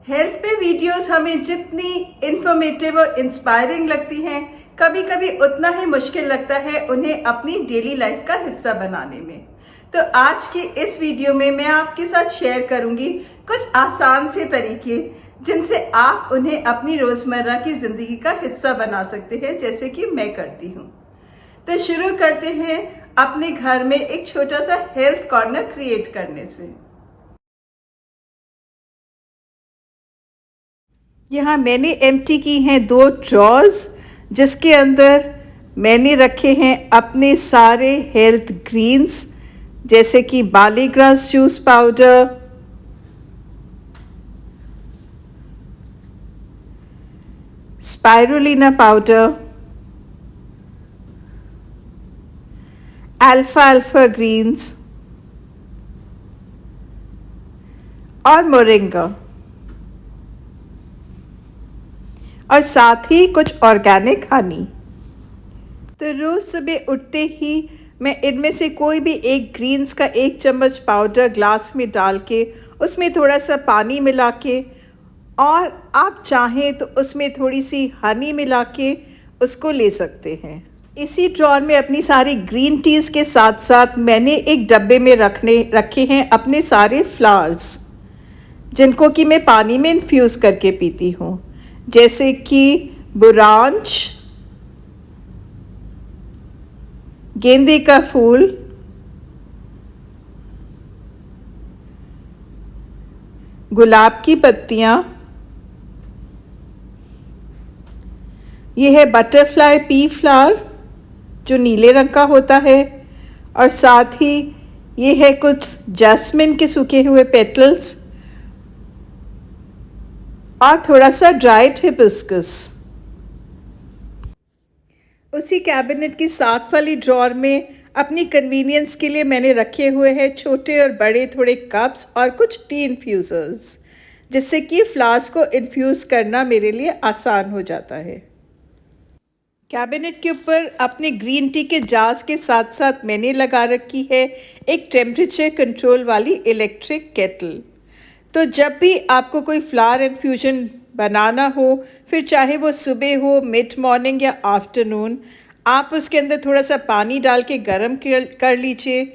Health पे videos हमें जितनी इंफॉर्मेटिव और इंस्पायरिंग लगती हैं, कभी कभी उतना ही मुश्किल लगता है उन्हें अपनी डेली लाइफ का हिस्सा बनाने में। तो आज की इस वीडियो में मैं आपके साथ शेयर करूंगी कुछ आसान से तरीके जिनसे आप उन्हें अपनी रोज़मर्रा की ज़िंदगी का हिस्सा बना सकते हैं, जैसे कि मैं करती हूँ। तो शुरू करते हैं अपने घर में एक छोटा सा हेल्थ कॉर्नर क्रिएट करने से। यहाँ मैंने एम्प्टी की हैं 2 ड्रॉर्स, जिसके अंदर मैंने रखे हैं अपने सारे हेल्थ ग्रीन्स, जैसे कि barley grass juice powder, spirulina powder, अल्फा अल्फा ग्रीन्स और मोरिंगा, और साथ ही कुछ ऑर्गेनिक हनी। तो रोज़ सुबह उठते ही मैं इनमें से कोई भी एक ग्रीन्स का 1 चम्मच पाउडर ग्लास में डाल के उसमें थोड़ा सा पानी मिला के, और आप चाहें तो उसमें थोड़ी सी हनी मिला के उसको ले सकते हैं। इसी ड्रॉर में अपनी सारी ग्रीन टीज़ के साथ साथ मैंने एक डब्बे में रखे हैं अपने सारे फ्लावर्स, जिनको कि मैं पानी में इन्फ्यूज़ करके पीती हूँ, जैसे कि बुरांश, गेंदे का फूल, गुलाब की पत्तियाँ, ये है बटरफ्लाई पी फ्लावर जो नीले रंग का होता है, और साथ ही ये है कुछ जैस्मिन के सूखे हुए पेटल्स और थोड़ा सा ड्राइड हिबिस्कस। उसी कैबिनेट की साथ वाली ड्रॉर में अपनी कन्वीनियंस के लिए मैंने रखे हुए हैं छोटे और बड़े थोड़े कप्स और कुछ टी इन्फ्यूज़र्स, जिससे कि फ्लावर्स को इन्फ्यूज़ करना मेरे लिए आसान हो जाता है। कैबिनेट के ऊपर अपने ग्रीन टी के जार्स के साथ साथ मैंने लगा रखी है एक टेम्परेचर कंट्रोल वाली इलेक्ट्रिक केटल। तो जब भी आपको कोई फ्लावर इन्फ्यूजन बनाना हो, फिर चाहे वो सुबह हो, मिड मॉर्निंग या आफ्टरनून, आप उसके अंदर थोड़ा सा पानी डाल के गर्म कर लीजिए।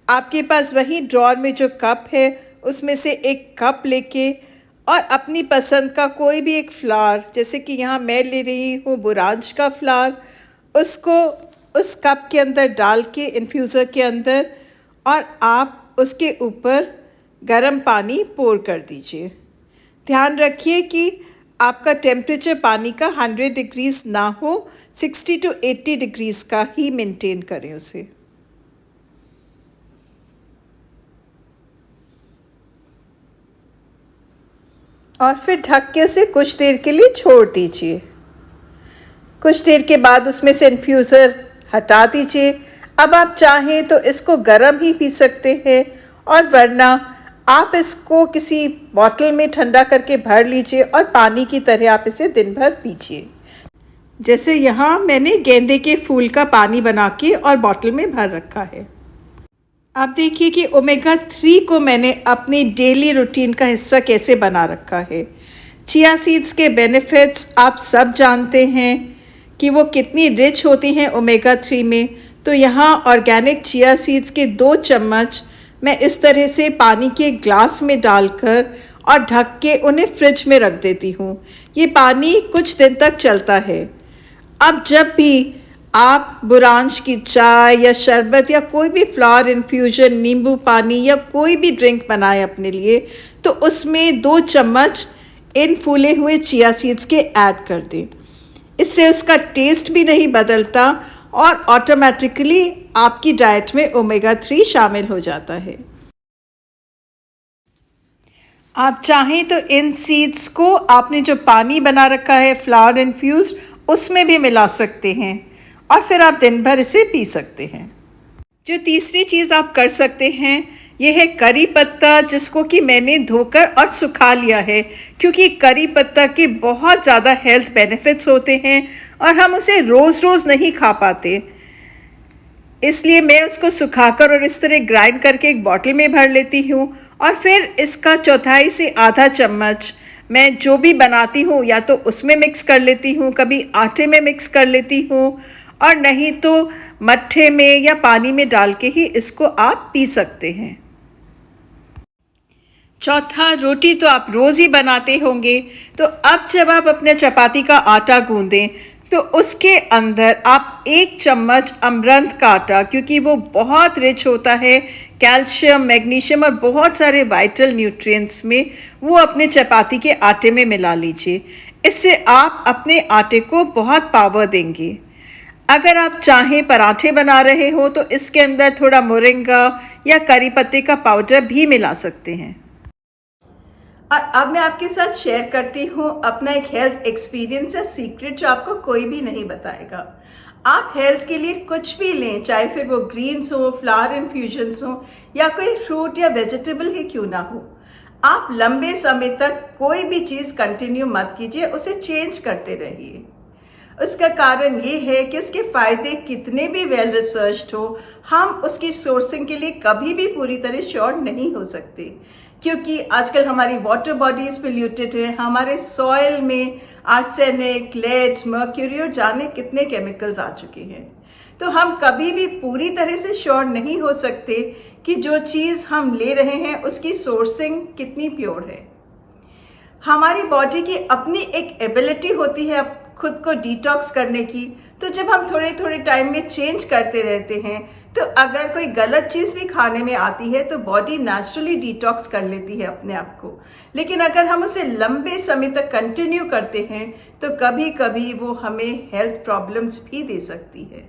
आपके पास वही ड्रॉर में जो कप है उसमें से एक कप लेके और अपनी पसंद का कोई भी एक फ्लावर, जैसे कि यहाँ मैं ले रही हूँ बुरांश का फ्लावर, उसको उस कप के अंदर डाल के इन्फ्यूज़र के अंदर, और आप उसके ऊपर गर्म पानी पोर कर दीजिए। ध्यान रखिए कि आपका टेम्परेचर पानी का 100 डिग्रीज़ ना हो, 60 to 80 डिग्रीज़ का ही मेंटेन करें उसे। और फिर ढक के उसे कुछ देर के लिए छोड़ दीजिए। कुछ देर के बाद उसमें से इन्फ्यूज़र हटा दीजिए। अब आप चाहें तो इसको गर्म ही पी सकते हैं, और वरना आप इसको किसी बॉटल में ठंडा करके भर लीजिए और पानी की तरह आप इसे दिन भर पीजिए। जैसे यहाँ मैंने गेंदे के फूल का पानी बना के और बॉटल में भर रखा है। आप देखिए कि ओमेगा 3 को मैंने अपनी डेली रूटीन का हिस्सा कैसे बना रखा है। चिया सीड्स के बेनिफिट्स आप सब जानते हैं कि वो कितनी रिच होती हैं ओमेगा 3 में। तो यहाँ ऑर्गेनिक चिया सीड्स के 2 चम्मच मैं इस तरह से पानी के ग्लास में डालकर और ढक के उन्हें फ्रिज में रख देती हूँ। ये पानी कुछ दिन तक चलता है। अब जब भी आप बुरांश की चाय या शरबत या कोई भी फ्लावर इन्फ्यूजन, नींबू पानी या कोई भी ड्रिंक बनाएं अपने लिए, तो उसमें 2 चम्मच इन फूले हुए चिया सीड्स के ऐड कर दें। इससे उसका टेस्ट भी नहीं बदलता और ऑटोमेटिकली आपकी डाइट में ओमेगा 3 शामिल हो जाता है। आप चाहें तो इन सीड्स को आपने जो पानी बना रखा है फ्लावर इन्फ्यूज़, उसमें भी मिला सकते हैं, और फिर आप दिन भर इसे पी सकते हैं। जो तीसरी चीज़ आप कर सकते हैं, यह है करी पत्ता, जिसको कि मैंने धोकर और सुखा लिया है, क्योंकि करी पत्ता के बहुत ज़्यादा हेल्थ बेनिफिट्स होते हैं और हम उसे रोज़ रोज़ नहीं खा पाते। इसलिए मैं उसको सुखाकर और इस तरह ग्राइंड करके एक बॉटल में भर लेती हूँ, और फिर इसका 1/4 से आधा चम्मच मैं जो भी बनाती हूँ या तो उसमें मिक्स कर लेती हूँ, कभी आटे में मिक्स कर लेती हूँ, और नहीं तो मट्ठे में या पानी में डाल के ही इसको आप पी सकते हैं। चौथा, रोटी तो आप रोज़ ही बनाते होंगे, तो अब जब आप अपने चपाती का आटा गूंदें तो उसके अंदर आप 1 चम्मच अमरंथ का आटा, क्योंकि वो बहुत रिच होता है कैल्शियम, मैग्नीशियम और बहुत सारे वाइटल न्यूट्रिएंट्स में, वो अपने चपाती के आटे में मिला लीजिए। इससे आप अपने आटे को बहुत पावर देंगे। अगर आप चाहें पराठे बना रहे हो तो इसके अंदर थोड़ा मोरिंगा या करी पत्ते का पाउडर भी मिला सकते हैं। और अब मैं आपके साथ शेयर करती हूँ अपना एक हेल्थ एक्सपीरियंस या सीक्रेट जो आपको कोई भी नहीं बताएगा। आप हेल्थ के लिए कुछ भी लें, चाहे फिर वो ग्रीन्स हो, फ्लावर इन्फ्यूजन्स हो, या कोई फ्रूट या वेजिटेबल ही क्यों ना हो, आप लंबे समय तक कोई भी चीज़ कंटिन्यू मत कीजिए, उसे चेंज करते रहिए। उसका कारण ये है कि उसके फ़ायदे कितने भी वेल रिसर्च्ड हो, हम उसकी सोर्सिंग के लिए कभी भी पूरी तरह श्योर नहीं हो सकते, क्योंकि आजकल हमारी वाटर बॉडीज़ पोल्यूटेड है, हमारे सॉइल में आर्सेनिक, लेड, मर्क्यूरी और जाने कितने केमिकल्स आ चुके हैं। तो हम कभी भी पूरी तरह से श्योर नहीं हो सकते कि जो चीज़ हम ले रहे हैं उसकी सोर्सिंग कितनी प्योर है। हमारी बॉडी की अपनी एक एबिलिटी होती है खुद को डिटॉक्स करने की, तो जब हम थोड़े थोड़े टाइम में चेंज करते रहते हैं, तो अगर कोई गलत चीज़ भी खाने में आती है तो बॉडी नेचुरली डिटॉक्स कर लेती है अपने आप को। लेकिन अगर हम उसे लंबे समय तक कंटिन्यू करते हैं तो कभी कभी वो हमें हेल्थ प्रॉब्लम्स भी दे सकती है।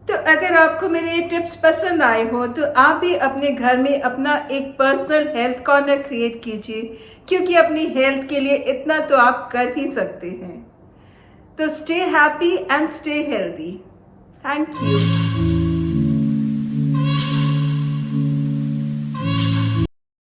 तो अगर आपको मेरे ये टिप्स पसंद आए हो तो आप भी अपने घर में अपना एक पर्सनल हेल्थ कॉर्नर क्रिएट कीजिए, क्योंकि अपनी हेल्थ के लिए इतना तो आप कर ही सकते हैं। तो stay happy and stay healthy. Thank you.